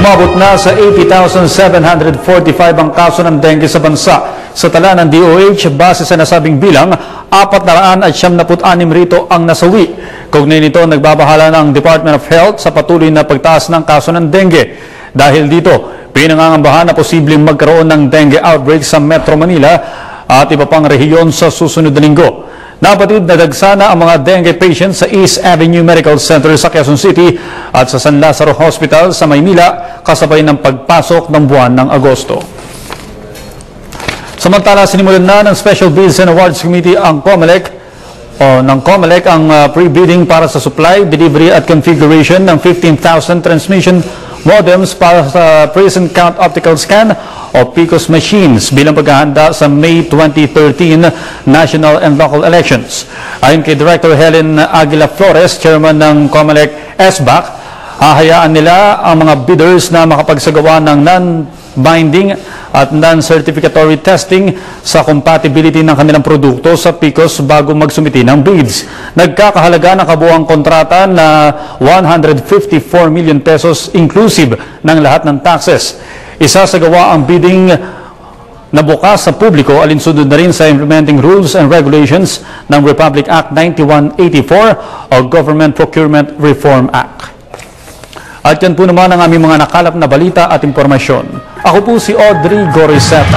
Umabot na sa 80,745 ang kaso ng dengue sa bansa. Sa tala ng DOH, base sa nasabing bilang, 476 rito ang nasawi. Kaugnay nito, nagbabahala ng Department of Health sa patuloy na pagtaas ng kaso ng dengue. Dahil dito, pinangangambahan na posibleng magkaroon ng dengue outbreak sa Metro Manila at iba pang rehiyon sa susunod na linggo. Napatid na dagsana ang mga dengue patients sa East Avenue Medical Center sa Quezon City at sa San Lazaro Hospital sa Maynila kasabay ng pagpasok ng buwan ng Agosto. Samantala, sinimulan na ng Special Bids and Awards Committee ang COMELEC ang pre-bidding para sa supply, delivery at configuration ng 15,000 transmission modems para sa Present Count Optical Scan o PCOS machines bilang paghahanda sa May 2013 national and local elections. Ayon kay Director Helen Aguila Flores, chairman ng COMELEC SBAC, hahayaan nila ang mga bidders na makapagsagawa ng non-binding at non-certificatory testing sa compatibility ng kanilang produkto sa PCOS bago magsumiti ng bids. Nagkakahalaga ng kabuuang kontrata na 154 million pesos inclusive ng lahat ng taxes. Isasagawa ang bidding na bukas sa publiko alinsunod na rin sa implementing rules and regulations ng Republic Act 9184 o Government Procurement Reform Act. At yan po naman ang aming mga nakalap na balita at impormasyon. Ako po si Audrey Goriseta.